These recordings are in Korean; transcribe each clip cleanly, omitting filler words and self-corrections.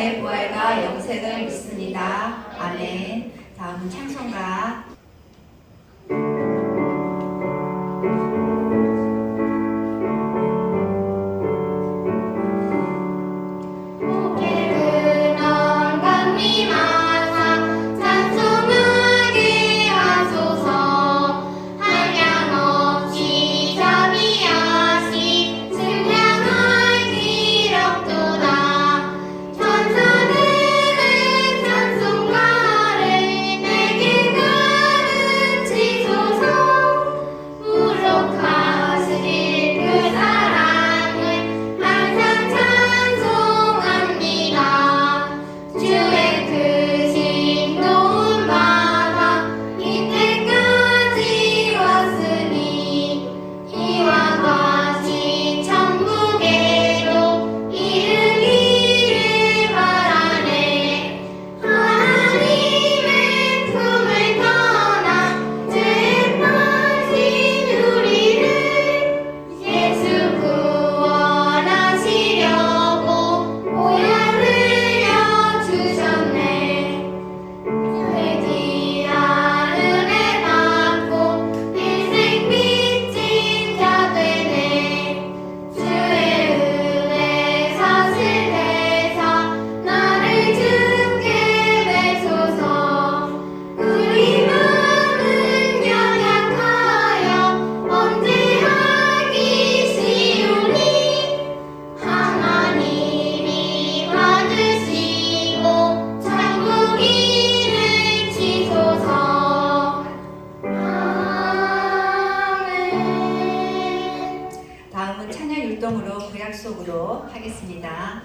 주의 부활과 영생을 믿습니다. 아멘. 다음은 찬송가. 구약 속으로 하겠습니다.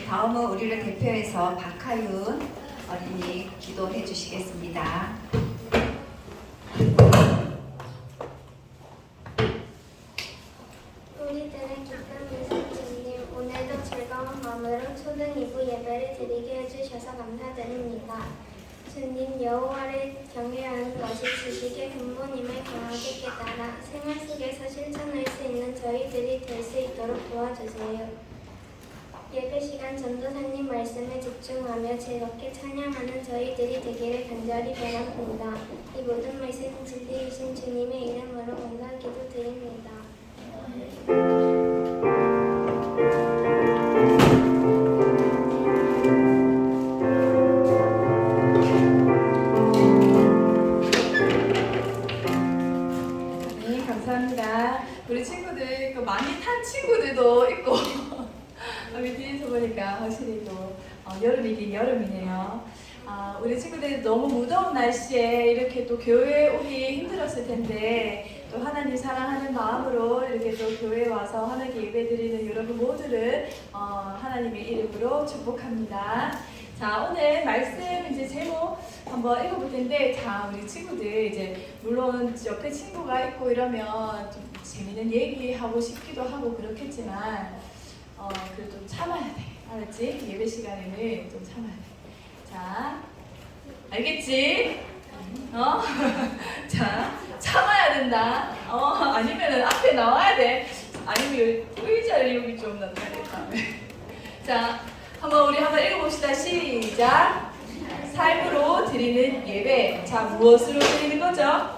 다음은 우리를 대표해서 박하윤 어린이 기도해 주시겠습니다. 우리들의 기쁜 예수님, 오늘도 즐거운 마음으로 초등 2부 예배를 드리게 해주셔서 감사드립니다. 주님, 여호와를 경외하는 것이 지식의 근본임을 강하게 깨달아 생활 속에서 실천할 수 있는 저희들이 될 수 있도록 도와주세요. 예배 시간 전도사님 말씀에 집중하며 즐겁게 찬양하는 저희들이 되기를 간절히 바랍니다. 이 모든 말씀 진리이신 주님의 이름으로 감사 기도드립니다. 네, 감사합니다. 우리 친구들 그 많이 탄 친구들도 있고 여기 뒤에서 보니까 확실히 또 여름이긴 여름이네요. 우리 친구들이 너무 무더운 날씨에 이렇게 또 교회에 오기 힘들었을 텐데 또 하나님 사랑하는 마음으로 이렇게 또 교회에 와서 하나님께 예배드리는 여러분 모두를 하나님의 이름으로 축복합니다. 자, 오늘 말씀 이제 제목 한번 읽어볼 텐데, 자, 우리 친구들 이제 물론 옆에 친구가 있고 이러면 좀 재밌는 얘기하고 싶기도 하고 그렇겠지만 그래도 좀 참아야 돼. 알았지? 예배 시간에는 좀 참아야 돼. 자, 알겠지? 자, 참아야 된다. 아니면은 앞에 나와야 돼. 아니면 의자를 여기 좀 놔둬야 돼. 자, 한번 읽어봅시다. 시작. 삶으로 드리는 예배. 자, 무엇으로 드리는 거죠?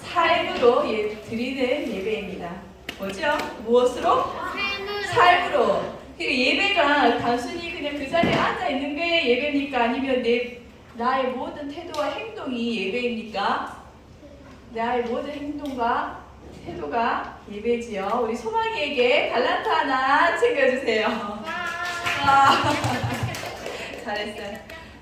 삶으로 드리는 예배입니다. 뭐죠? 무엇으로? 삶으로. 예배가 단순히 그냥 그 자리에 앉아 있는 게 예배입니까? 아니면 나의 모든 태도와 행동이 예배입니까? 나의 모든 행동과 태도가 예배지요. 우리 소망이에게 달란트 하나 챙겨주세요. 잘했어요.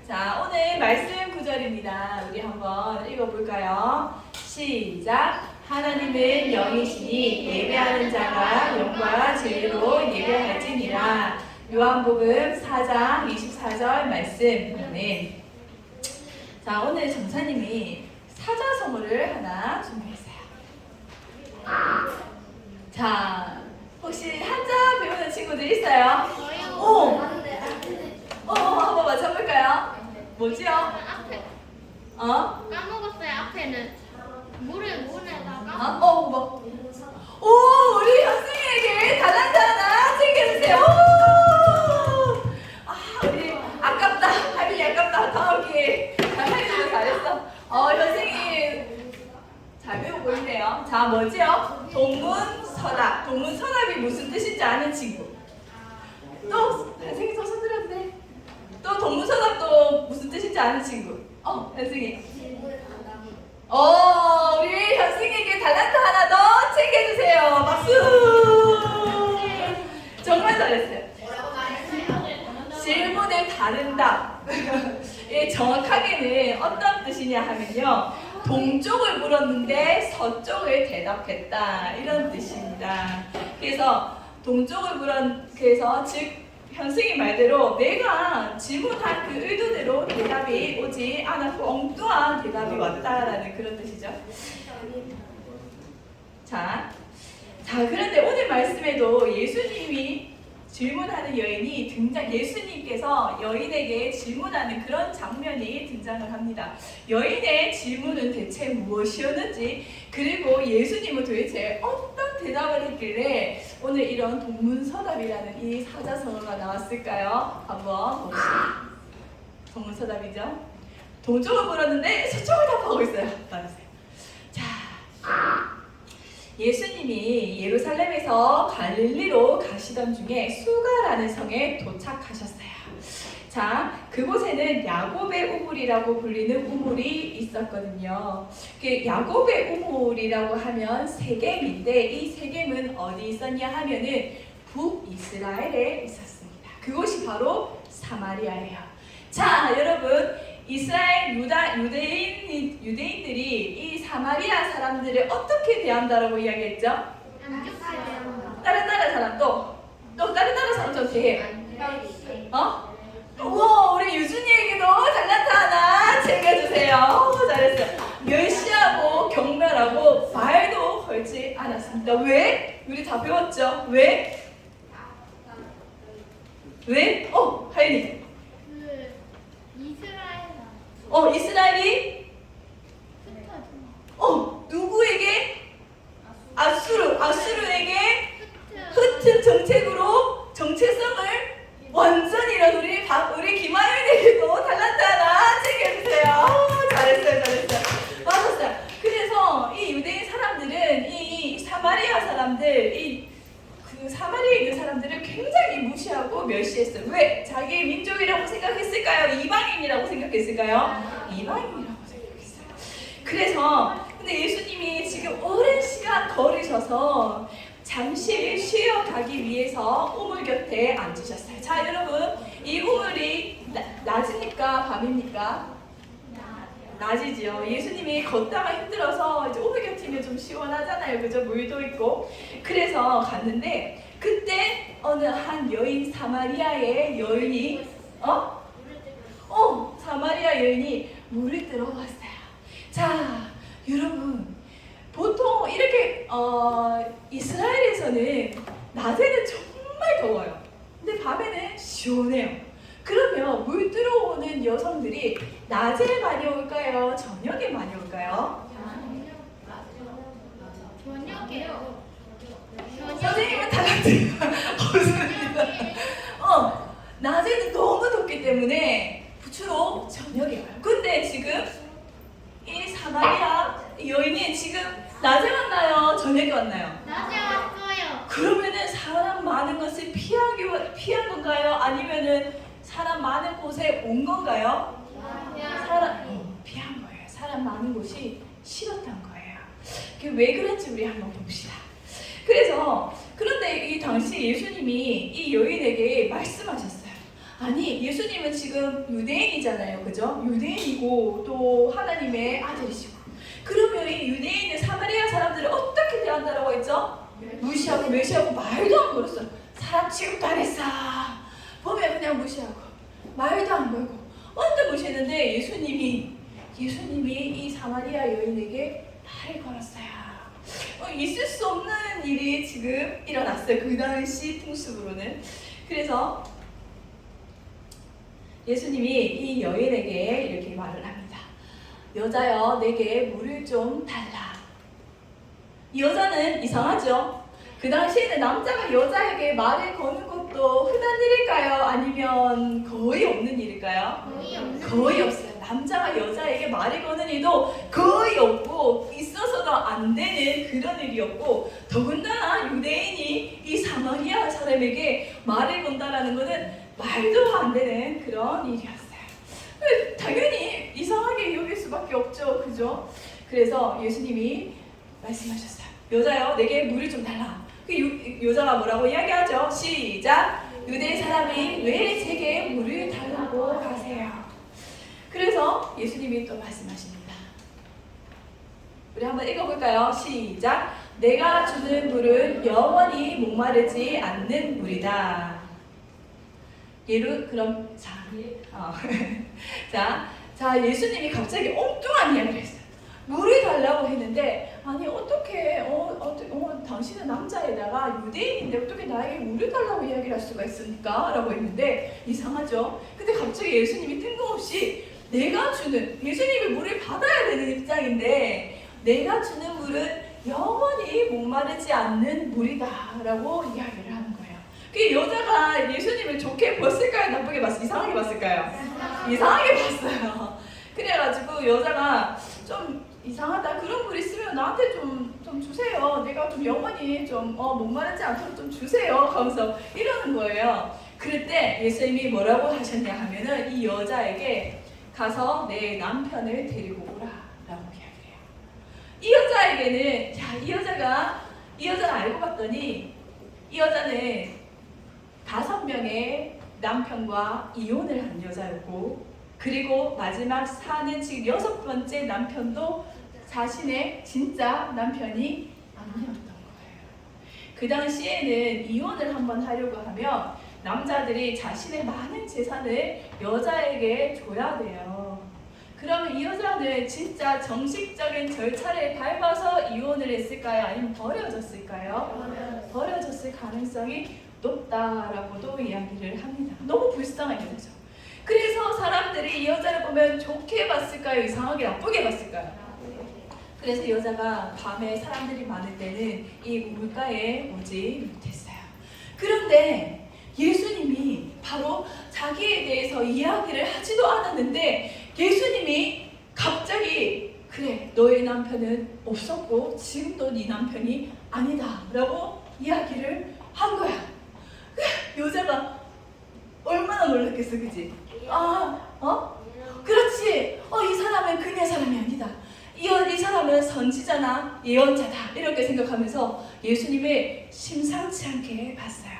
자, 오늘 말씀 구절입니다. 우리 한번 읽어볼까요? 시작. 하나님은 영이시니 예배하는 자가 영과 진리로 예배할지니라. 요한복음 4장 24절 말씀. 아멘. 자, 오늘 전사님이 사자성어를 하나 준비했어요. 자, 혹시 한자 배우는 친구들 있어요? 한번 맞춰볼까요? 뭐지요? 앞에 어? 까먹었어요. 앞에는 물에다가 뭐? 오, 우리 현승이에게 달란트 하나 챙겨주세요. 우리 아깝다. 할머니 아깝다. 다음 기회에. 할머니도 잘했어. 현승이 잘 배우고 있네요. 자, 뭐지요? 동문서답. 동문서답이 무슨 뜻인지 아는 친구. 또 현승이 또 손들어도 돼. 또 동문서답도 무슨 뜻인지 아는 친구. 현승이. 우리 현승에게 달란트 하나 더 챙겨주세요. 박수! 정말 잘했어요. 질문의 다른 답. 정확하게는 어떤 뜻이냐 하면요. 동쪽을 물었는데 서쪽을 대답했다. 이런 뜻입니다. 그래서 동쪽을 그래서 즉 현승이 말대로 내가 질문한 그 의도대로 대답이 오지 않았고 엉뚱한 대답이 왔다라는 그런 뜻이죠. 자, 그런데 오늘 말씀에도 예수님이 질문하는 여인이 예수님께서 여인에게 질문하는 그런 장면이 등장을 합니다. 여인의 질문은 대체 무엇이었는지, 그리고 예수님은 도대체 어떤 대답을 했길래 오늘 이런 동문서답이라는 이 사자성어가 나왔을까요? 한번 봅시다. 동문서답이죠. 동쪽을 물었는데 서쪽을 답하고 있어요. 봐주세요. 자, 예수님이 예루살렘에서 갈릴리로 가시던 중에 수가라는 성에 도착하셨어요. 자, 그곳에는 야곱의 우물이라고 불리는 우물이 있었거든요. 야곱의 우물이라고 하면 세겜인데 이 세겜은 어디 있었냐 하면은 북이스라엘에 있었습니다. 그곳이 바로 사마리아예요. 자, 여러분, 이스라엘 유대인들이 이 사마리아 사람들을 어떻게 대한다라고 이야기했죠? 다른 나라 사람 또 다른 나라 사람 좀 대해요. 우와, 우리 유준이에게도 달란트 하나 챙겨주세요. 잘했어요. 멸시하고 경멸하고 말도 걸지 않았습니다. 왜? 우리 다 배웠죠? 왜? 하연이. 이스라엘이 누구에게? 아수르에게 같은 정체성을 완전히 이런 우리 김하윤에게도 탤런트 하나 챙겨주세요. 잘했어요. 맞았어요. 그래서 이 유대인 사람들은 이 사마리아 사람들, 그 사마리아에 있는 사람들을 굉장히 무시하고 멸시했어요. 왜? 자기 민족이라고 생각했을까요? 이방인이라고 생각했을까요? 이방인이라고 생각했어요. 그래서 근데 예수님이 지금 오랜 시간 걸으셔서 잠시 쉬어가기 위해서 우물 곁에 앉으셨어요. 자, 여러분, 이 우물이 낮입니까? 밤입니까? 낮이지요. 예수님이 걷다가 힘들어서 이제 우물 곁이면 좀 시원하잖아요. 그죠? 물도 있고. 그래서 갔는데 그때 어느 한 여인, 사마리아의 여인이 사마리아 여인이 물을 들어왔어요. 자, 여러분, 보통 이렇게 이스라엘에서는 낮에는 정말 더워요. 근데 밤에는 시원해요. 그러면 물 들어오는 여성들이 낮에 많이 올까요? 저녁에 많이 올까요? 저녁에요. 선생님은 다 같아요. 낮에는 너무 덥기 때문에 주로 저녁에 와요. 근데 지금 이 사마리아 여인이 지금 낮에 왔나요? 저녁에 왔나요? 낮에 왔어요. 그러면은 사람 많은 것을 피한 건가요? 아니면은 사람 많은 곳에 온 건가요? 피한 거예요. 사람 많은 곳이 싫었던 거예요. 그게 왜 그런지 우리 한번 봅시다. 그런데 이 당시 예수님이 이 여인에게 말씀하셨어요. 아니, 예수님은 지금 유대인이잖아요. 그죠? 유대인이고 또 하나님의 아들이시고. 그러면 이 유대인은 사마리아 사람들을 어떻게 대한다라고 했죠? 무시하고 멸시하고 말도 안 걸었어요. 사람 취급도 안 했어. 보면 그냥 무시하고 말도 안 걸고 완전 무시했는데 예수님이 이 사마리아 여인에게 말을 걸었어요. 있을 수 없는 일이 지금 일어났어요. 그 당시 풍습으로는. 그래서 예수님이 이 여인에게 이렇게 말을 합니다. 여자여, 내게 물을 좀 달라. 이 여자는 이상하죠? 그 당시에는 남자가 여자에게 말을 거는 것도 흔한 일일까요? 아니면 거의 없는 일일까요? 거의 없어요. 남자가 여자에게 말을 거는 일도 거의 없고 있어서도 안 되는 그런 일이었고, 더군다나 유대인이 이 사마리아 사람에게 말을 건다라는 것은 말도 안 되는 그런 일이었어요. 당연히 이상하게 여길 수밖에 없죠. 그죠? 그래서 예수님이 말씀하셨어요. 여자여, 내게 물을 좀 달라. 그 여자가 뭐라고 이야기하죠? 시작! 유대 사람이 왜 제게 물을 달라고 하세요? 그래서 예수님이 또 말씀하십니다. 우리 한번 읽어볼까요? 시작! 내가 주는 물은 영원히 목마르지 않는 물이다. 그럼 자, 예수님이 갑자기 엉뚱한 이야기를 했어요. 물을 달라고 했는데, 아니 어떻게 당신은 남자에다가 유대인인데 어떻게 나에게 물을 달라고 이야기를 할 수가 있습니까? 라고 했는데 이상하죠? 근데 갑자기 예수님이 뜬금없이 예수님이 물을 받아야 되는 입장인데 내가 주는 물은 영원히 목마르지 않는 물이다 라고 이야기를 하는 거예요. 그 여자가 예수님을 좋게 봤을까요? 나쁘게 봤을까요? 이상하게 봤을까요? 이상하게 봤어요. 그래가지고 여자가 좀 이상하다. 그런 물 있으면 나한테 좀 주세요. 내가 좀 영원히 목마르지 않도록 좀 주세요. 하면서 이러는 거예요. 그럴 때 예수님이 뭐라고 하셨냐 하면은 이 여자에게 가서 내 남편을 데리고 오라 라고 이야기해요. 이 여자에게는 이 여자를 알고 봤더니 이 여자는 5명의 남편과 이혼을 한 여자였고, 그리고 마지막 사는 지금 6번째 남편도 자신의 진짜 남편이 아니었던 거예요. 그 당시에는 이혼을 한번 하려고 하면 남자들이 자신의 많은 재산을 여자에게 줘야 돼요. 그러면 이 여자는 진짜 정식적인 절차를 밟아서 이혼을 했을까요? 아니면 버려졌을까요? 버려졌을 가능성이 높다라고도 이야기를 합니다. 너무 불쌍한 여자죠. 그래서 사람들이 이 여자를 보면 좋게 봤을까요? 이상하게 나쁘게 봤을까요? 그래서 여자가 밤에 사람들이 많을 때는 이 우물가에 오지 못했어요. 그런데 예수님이 바로 자기에 대해서 이야기를 하지도 않았는데 예수님이 갑자기 그래 너의 남편은 없었고 지금도 네 남편이 아니다 라고 이야기를 한 거야. 여자가 얼마나 놀랐겠어, 그지? 그렇지. 이 사람은 그냥 사람이 아니다. 이 사람은 선지자나 예언자다. 이렇게 생각하면서 예수님을 심상치 않게 봤어요.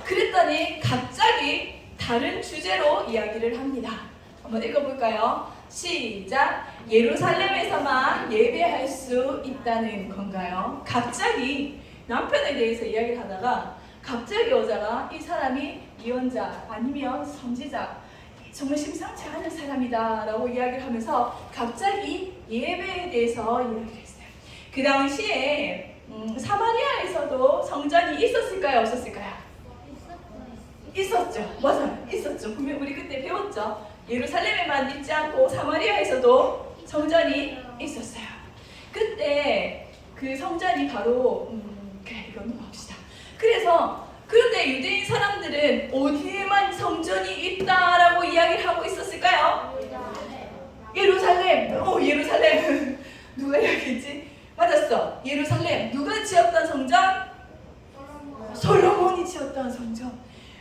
그랬더니 갑자기 다른 주제로 이야기를 합니다. 한번 읽어볼까요? 시작. 예루살렘에서만 예배할 수 있다는 건가요? 갑자기 남편에 대해서 이야기를 하다가 갑자기 여자가 이 사람이 예언자 아니면 선지자 정말 심상치 않은 사람이다 라고 이야기를 하면서 갑자기 예배에 대해서 이야기를 했어요. 그 당시에 사마리아에서도 성전이 있었을까요? 없었을까요? 있었죠. 맞아요. 있었죠. 분명 우리 그때 배웠죠. 예루살렘에만 있지 않고 사마리아에서도 성전이 있었어요. 그때 그 성전이 바로 그래 이거 넘어갑시다. 그런데 유대인 사람들은 어디에만 성전이 있다라고 이야기를 하고 있었을까요? 예루살렘. 예루살렘. 누가 이야기했지? 맞았어. 예루살렘. 누가 지었던 성전? 솔로몬이 지었던 성전.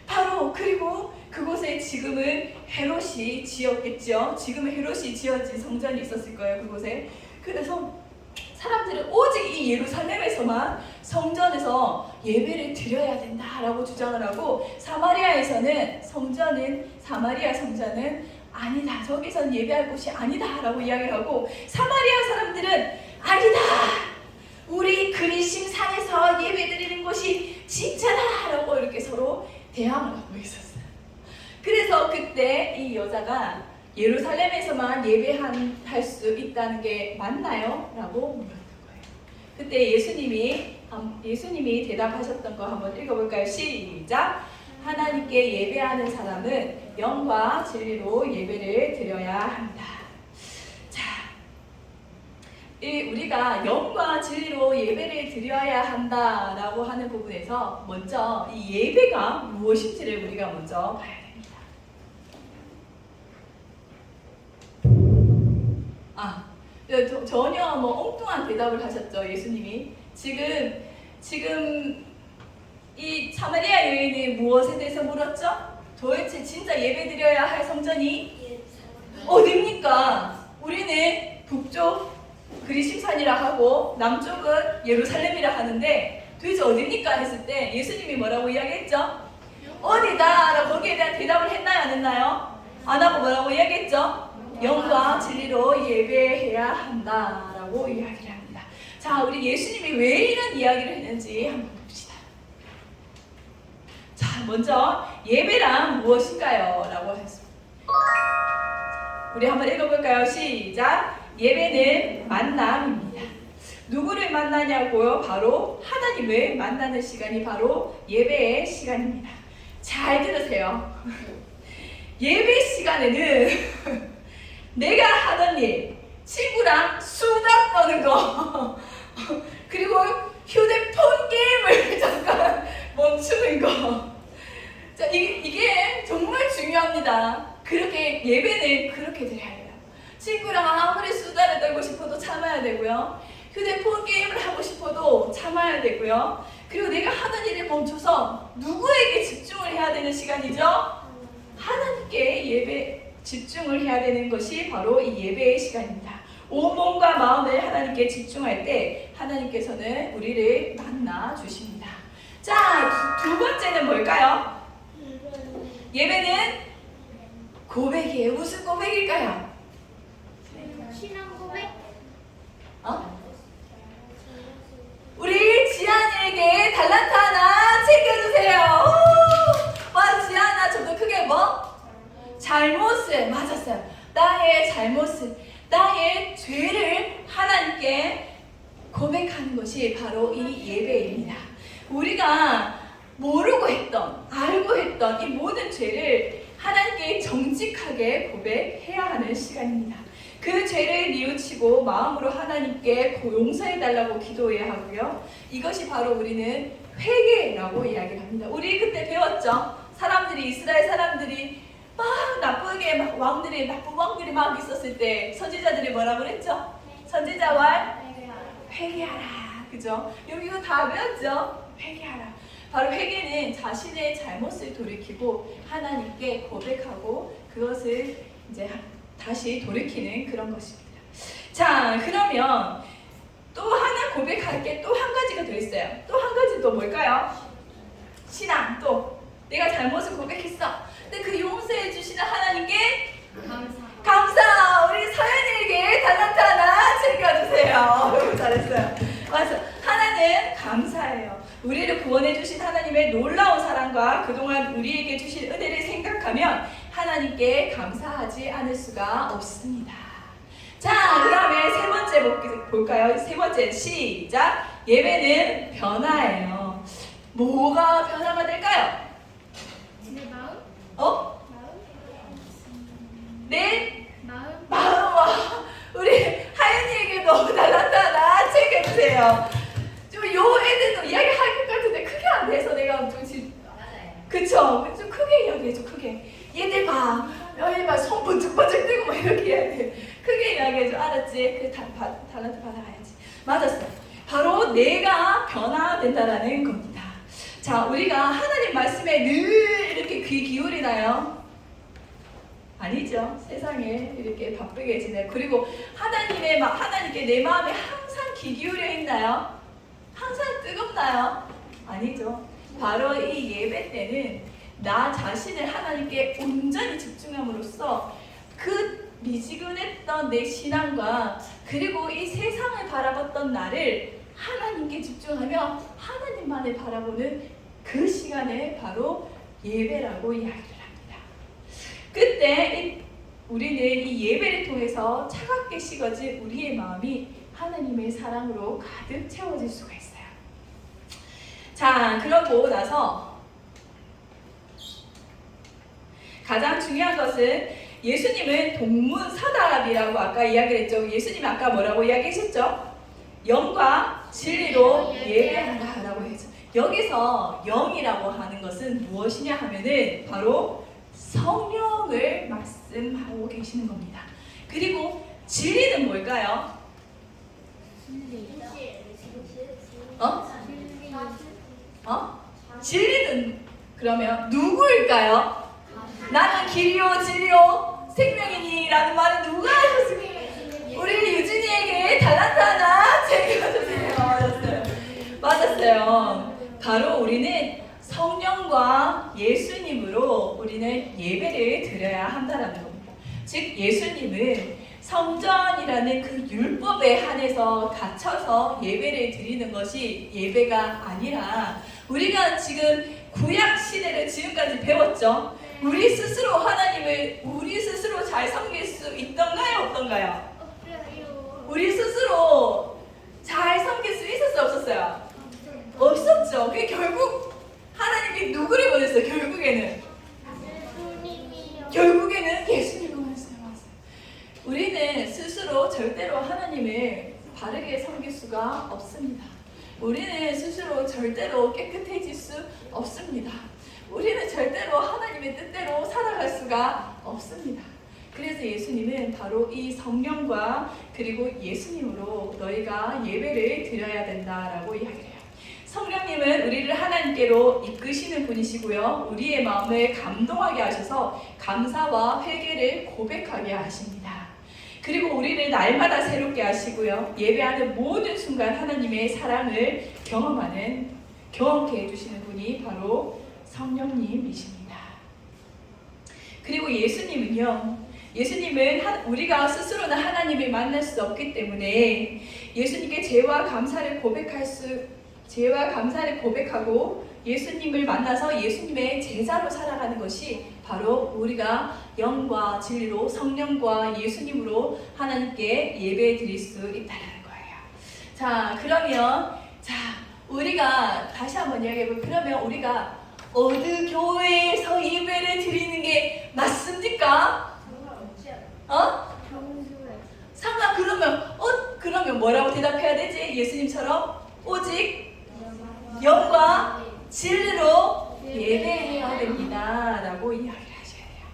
바로 그리고 그곳에 지금은 헤롯이 지었겠죠. 지금은 헤롯이 지어진 성전이 있었을 거예요. 그곳에. 그래서 사람들은 오직 이 예루살렘에서만 성전에서 예배를 드려야 된다라고 주장을 하고 사마리아에서는 사마리아 성전은 아니다. 저기서는 예배할 곳이 아니다라고 이야기를 하고 사마리아 사람들은 아니다. 우리 그리심 산에서 예배 드리는 곳이 진짜다라고 이렇게 서로 대항을 하고 있었어요. 그래서 그때 이 여자가 예루살렘에서만 예배할 수 있다는 게 맞나요? 라고 물었던 거예요. 그때 예수님이 대답하셨던 거 한번 읽어볼까요? 시작! 하나님께 예배하는 사람은 영과 진리로 예배를 드려야 합니다. 자, 우리가 영과 진리로 예배를 드려야 한다라고 하는 부분에서 먼저 이 예배가 무엇인지를 우리가 먼저 봐야 됩니다. 전혀 엉뚱한 대답을 하셨죠. 예수님이 지금 이 사마리아 여인이 무엇에 대해서 물었죠? 도대체 진짜 예배드려야 할 성전이 어디입니까? 우리는 북쪽 그리심산이라 하고 남쪽은 예루살렘이라 하는데 도대체 어디입니까? 했을 때 예수님이 뭐라고 이야기했죠? 어디다? 라고 거기에 대한 대답을 했나요? 안 했나요? 안 하고 뭐라고 이야기했죠? 영과 진리로 예배해야 한다라고 이야기를 합니다. 자, 우리 예수님이 왜 이런 이야기를 했는지 한번 봅시다. 자, 먼저 예배란 무엇인가요? 라고 했습니다. 우리 한번 읽어볼까요? 시작! 예배는 만남입니다. 누구를 만나냐고요? 바로 하나님을 만나는 시간이 바로 예배의 시간입니다. 잘 들으세요. 예배 시간에는 내가 하던 일, 친구랑 수다 떠는 거, 그리고 휴대폰 게임을 잠깐 멈추는 거. 자, 이게 정말 중요합니다. 그렇게 예배는 그렇게 드려야 돼요. 친구랑 아무리 수다를 떨고 싶어도 참아야 되고요. 휴대폰 게임을 하고 싶어도 참아야 되고요. 그리고 내가 하는 일을 멈춰서 누구에게 집중을 해야 되는 시간이죠? 하나님께 예배 집중을 해야 되는 것이 바로 이 예배의 시간입니다. 온 몸과 마음을 하나님께 집중할 때 하나님께서는 우리를 만나 주십니다. 자, 두 번째는 뭘까요? 예배는 고백이에요. 무슨 고백일까요? 신앙 고백. 우리 지안이에게 달란트 하나 챙겨주세요. 와, 지안아, 저도 크게 잘못을, 맞았어요. 나의 잘못을, 나의 죄를 하나님께 고백하는 것이 바로 이 예배입니다. 우리가 모르고 했던, 알고 했던 이 모든 죄를 하나님께 정직하게 고백해야 하는 시간입니다. 그 죄를 뉘우치고 마음으로 하나님께 용서해달라고 기도해야 하고요. 이것이 바로 우리는 회개라고 이야기를 합니다. 우리 그때 배웠죠? 이스라엘 사람들이 막 나쁘게 막 나쁜 왕들이 막 있었을 때 선지자들이 뭐라고 그랬죠? 선지자와 회개하라. 그죠? 여기 이거 다 배웠죠? 회개하라. 바로 회개는 자신의 잘못을 돌이키고 하나님께 고백하고 그것을 이제 다시 돌이키는 그런 것입니다. 자, 그러면 또 하나 고백할 게 또 한 가지가 더 있어요. 또 한 가지 또 뭘까요? 신앙. 또 내가 잘못을 고백했어. 근데 그 용서해 주시는 하나님께 감사. 우리 서연이에게 달란트 하나 챙겨주세요. 잘했어요. 맞아. 하나는 감사해요. 우리를 구원해 주신 하나님의 놀라운 사랑과 그동안 우리에게 주신 은혜를 생각하면 하나님께 감사하지 않을 수가 없습니다. 자, 그러면 세 번째 볼까요? 세 번째 시작. 예배는 변화예요. 뭐가 변화가 될까요? 내 마음? 어? 마음? 내 마음? 마음아. 우리 하윤이에게도 달란트 하나 챙겨주세요. 좀 요 애들도 이야기할 것 같은데 크게 안 돼서 내가 좀 그쵸? 좀 크게 이야기해줘. 크게. 얘들 봐. 얘들 봐. 손 번쩍번쩍 뜨고 막 이렇게 이야기해. 크게 이야기해줘. 알았지? 그 달란트 받아가야지. 맞았어. 바로 내가 변화된다라는 겁니다. 자, 우리가 하나님 말씀에 늘 이렇게 귀 기울이나요? 아니죠. 세상에 이렇게 바쁘게 지내. 그리고 하나님께 내 마음에 항상 귀 기울여 있나요? 항상 뜨겁나요? 아니죠. 바로 이 예배 때는 나 자신을 하나님께 온전히 집중함으로써 그 미지근했던 내 신앙과 그리고 이 세상을 바라봤던 나를 하나님께 집중하며 하나님만을 바라보는 그 시간에 바로 예배라고 이야기를 합니다. 그때 우리는 이 예배를 통해서 차갑게 식어진 우리의 마음이 하나님의 사랑으로 가득 채워질 수가 있어요. 자, 그러고 나서 가장 중요한 것은 예수님은 동문서답이라고 아까 이야기를 했죠. 예수님이 아까 뭐라고 이야기하셨죠? 영과 진리로 예배하라라고 했죠. 여기서 영이라고 하는 것은 무엇이냐 하면은 바로 성령을 말씀하고 계시는 겁니다. 그리고 진리는 뭘까요? 진리는 그러면 누구일까요? 나는 길이요 진리요 생명이니라는 말은 누가 하셨습니까? 우리 유진이에게 달란트 하나 챙겨주세요. 맞았어요. 바로 우리는 성령과 예수님으로 우리는 예배를 드려야 한다는 겁니다. 즉 예수님은 성전이라는 그 율법에 한해서 갇혀서 예배를 드리는 것이 예배가 아니라 우리가 지금 구약 시대를 지금까지 배웠죠. 우리 스스로 하나님을 우리 스스로 잘 섬길 수 있던가요? 없던가요? 우리 스스로 잘 섬길 수 있었어요? 없었어요? 없었죠. 그게 결국 하나님이 누구를 보냈어요? 결국에는 예수님을 보냈어요. 우리는 스스로 절대로 하나님을 바르게 섬길 수가 없습니다. 우리는 스스로 절대로 깨끗해질 수 없습니다. 우리는 절대로 하나님의 뜻대로 살아갈 수가 없습니다. 그래서 예수님은 바로 이 성령과 그리고 예수님으로 너희가 예배를 드려야 된다라고 이야기해요. 성령님은 우리를 하나님께로 이끄시는 분이시고요. 우리의 마음을 감동하게 하셔서 감사와 회개를 고백하게 하십니다. 그리고 우리를 날마다 새롭게 하시고요. 예배하는 모든 순간 하나님의 사랑을 경험케 해주시는 분이 바로 성령님이십니다. 그리고 예수님은 우리가 스스로는 하나님을 만날 수 없기 때문에 예수님께 죄와 감사를 고백하고 예수님을 만나서 예수님의 제자로 살아가는 것이 바로 우리가 영과 진리로 성령과 예수님으로 하나님께 예배 드릴 수 있다는 거예요. 자, 그러면 우리가 다시 한번 이야기해볼게요. 그러면 우리가 어느 교회에서 예배를 드리는 게 맞습니까? 그러면 뭐라고 대답해야 되지? 예수님처럼 오직 영과 진리로 예배해야 됩니다 라고 이야기를 하셔야 돼요.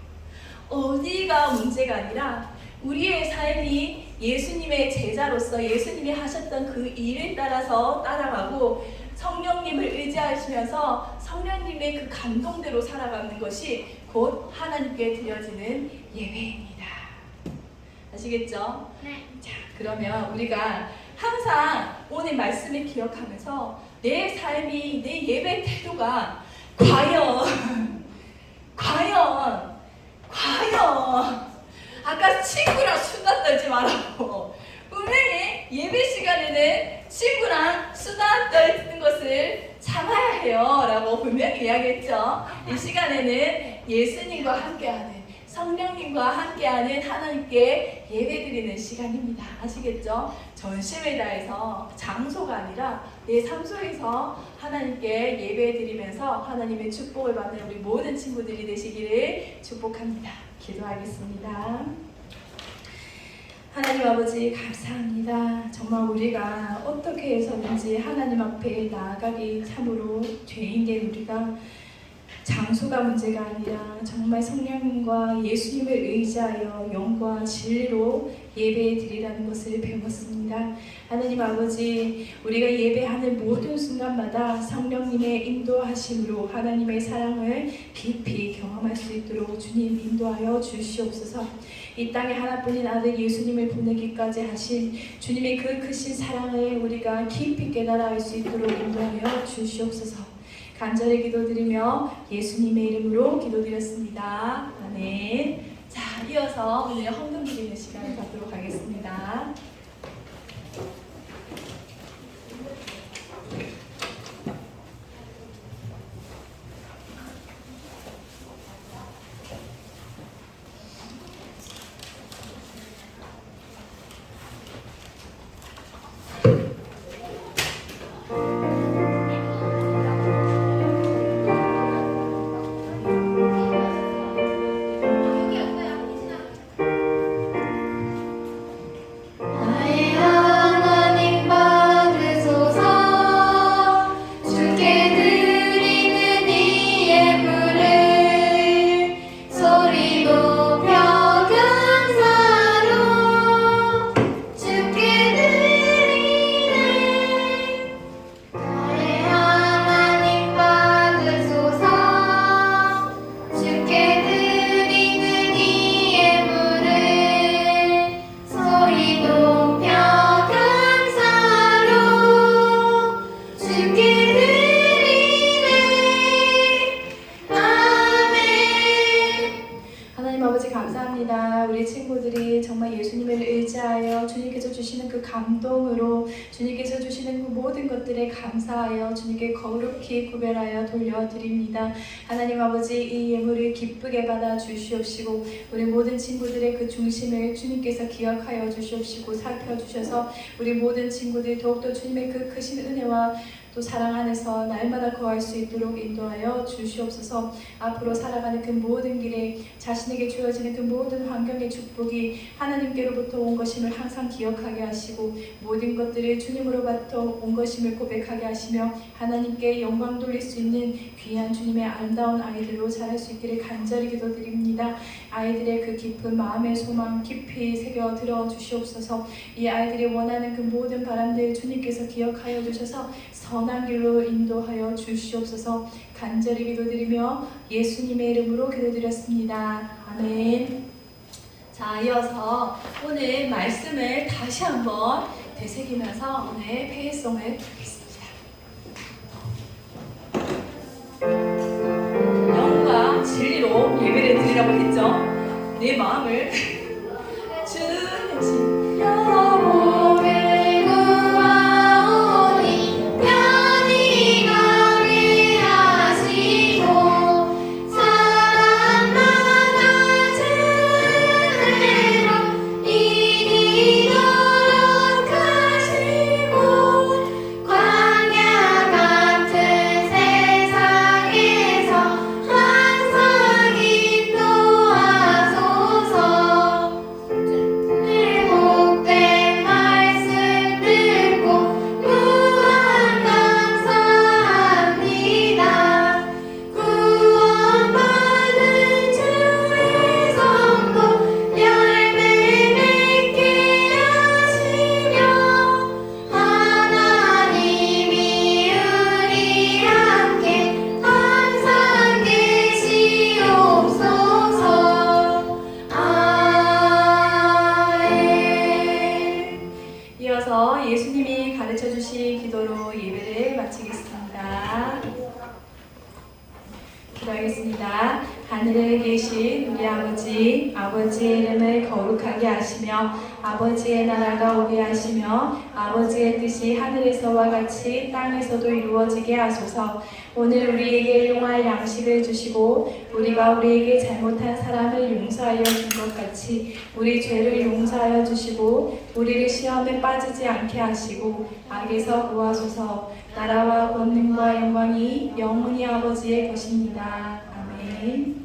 어디가 문제가 아니라 우리의 삶이 예수님의 제자로서 예수님이 하셨던 그 일을 따라서 따라가고 성령님을 의지하시면서 성령님의 그 감동대로 살아가는 것이 곧 하나님께 드려지는 예배입니다. 아시겠죠? 네. 자, 그러면 우리가 항상 오늘 말씀을 기억하면서 내 삶이, 내 예배 태도가 과연 아까 친구랑 수다 떨지 말라고 분명히 예배 시간에는 친구랑 수다 떨는 것을 참아야 해요 라고 분명히 이야기했죠. 이 시간에는 예수님과 함께하는, 성령님과 함께하는 하나님께 예배드리는 시간입니다. 아시겠죠? 전심을 다해서 장소가 아니라 내 삶 속에서 하나님께 예배드리면서 하나님의 축복을 받는 우리 모든 친구들이 되시기를 축복합니다. 기도하겠습니다. 하나님 아버지 감사합니다. 정말 우리가 어떻게 해서든지 하나님 앞에 나아가기 참으로 죄인된 우리가 장소가 문제가 아니라 정말 성령님과 예수님을 의지하여 영과 진리로 예배 드리라는 것을 배웠습니다. 하나님 아버지, 우리가 예배하는 모든 순간마다 성령님의 인도하심으로 하나님의 사랑을 깊이 경험할 수 있도록 주님 인도하여 주시옵소서. 이 땅에 하나뿐인 아들 예수님을 보내기까지 하신 주님의 그 크신 사랑을 우리가 깊이 깨달아 알 수 있도록 인도하여 주시옵소서. 간절히 기도드리며 예수님의 이름으로 기도드렸습니다. 아멘. 자, 이어서 오늘 헌금 드리는 시간을 갖도록 하겠습니다. 나의 하나님 받으소서. 주께 드리는 이 예물을 소리 높여 감사로 주께 드리네. 나의 하나님 받으소서. 주께 드리는 이 예물을 소리 높여 감사로 주께 드리네. 아멘. 하나님 아버지 감사합니다. 우리 친구들이 정말 예수님을 의지하여 주님께서 주시는 그 감동으로 주님께서 주시는 그 모든 것들에 감사하여 주님께 거룩히 구별하여 돌려드립니다. 하나님 아버지, 이 예물을 기쁘게 받아 주시옵시고 우리 모든 친구들의 그 중심을 주님께서 기억하여 주시옵시고 살펴주셔서 우리 모든 친구들이 더욱더 주님의 그 크신 은혜와 또 사랑 안에서 날마다 거할 수 있도록 인도하여 주시옵소서. 앞으로 살아가는 그 모든 길에 자신에게 주어지는 그 모든 환경의 축복이 하나님께로부터 온 것임을 항상 기억하게 하시고 모든 것들을 주님으로부터 온 것임을 고백하게 하시며 하나님께 영광 돌릴 수 있는 귀한 주님의 아름다운 아이들로 자랄 수 있기를 간절히 기도드립니다. 아이들의 그 깊은 마음의 소망 깊이 새겨 들어 주시옵소서. 이 아이들이 원하는 그 모든 바람들 주님께서 기억하여 주셔서 선한 길로 인도하여 주시옵소서. 간절히 기도드리며 예수님의 이름으로 기도드렸습니다. 아멘. 자, 이어서 오늘 말씀을 다시 한번 되새기면서 오늘 폐회송을 부르겠습니다. 영과 진리로 예배를 드리라고 했죠. 내 마음을 주님 여호와를 구하오니 편히 가게 하시고 사람마다 죄로 이기도록 하시고 광야 같은 세상에서 항상 인도하소서. 기도하겠습니다. 하늘에 계신 우리 아버지, 아버지의 이름을 거룩하게 하시며 아버지의 나라가 오게 하시며 아버지의 뜻이 하늘에서와 같이 땅에서도 이루어지게 하소서. 오늘 우리에게 일용할 양식을 주시고 우리가 우리에게 잘못한 사람을 용서하여 준 것 같이 우리 죄를 용서하여 주시고 우리를 시험에 빠지지 않게 하시고 악에서 구하소서. 나라와 권능과 영광이 영원히 아버지의 것입니다. 아멘.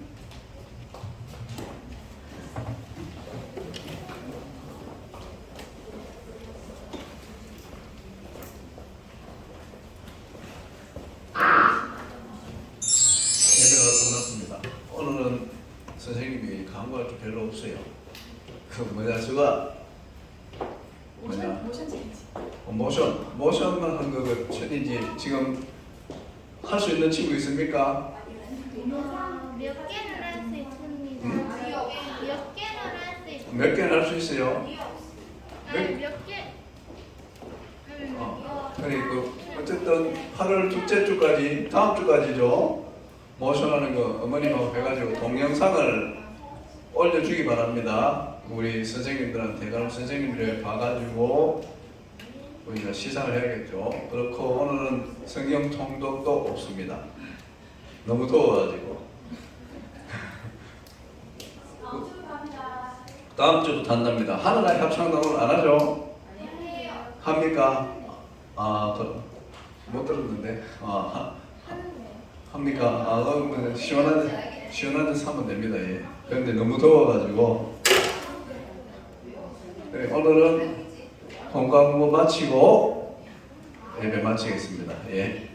예배가 끝났습니다. 오늘은 선생님이 강구할 게 별로 없어요. 제가 모션 체인지. 모션만 한 거가 천인지 지금 할 수 있는 친구 있습니까? 몇 개는 할 수 있습니다. 응? 몇 개는 할 수 있습니다. 몇 개는 할 수 있어요? 아니, 몇 개? 그러니까 어쨌든 8월 둘째 주까지 다음 주까지죠. 모션하는 거 어머님하고 해가지고 동영상을 올려주기 바랍니다. 우리 선생님들한테 그럼 선생님들 봐가지고 우리가 시상을 해야겠죠. 그렇고 오늘은 성경 통독도 없습니다. 너무 더워가지고. 다음 주부터 한답니다. 하늘나라 합창단은 안 하죠? 합니까? 못 들었는데. 합니까? 그럼 시원한 데 사면 됩니다. 예. 그런데 너무 더워가지고. 네, 오늘은 공부 마치고 예배 마치겠습니다. 예.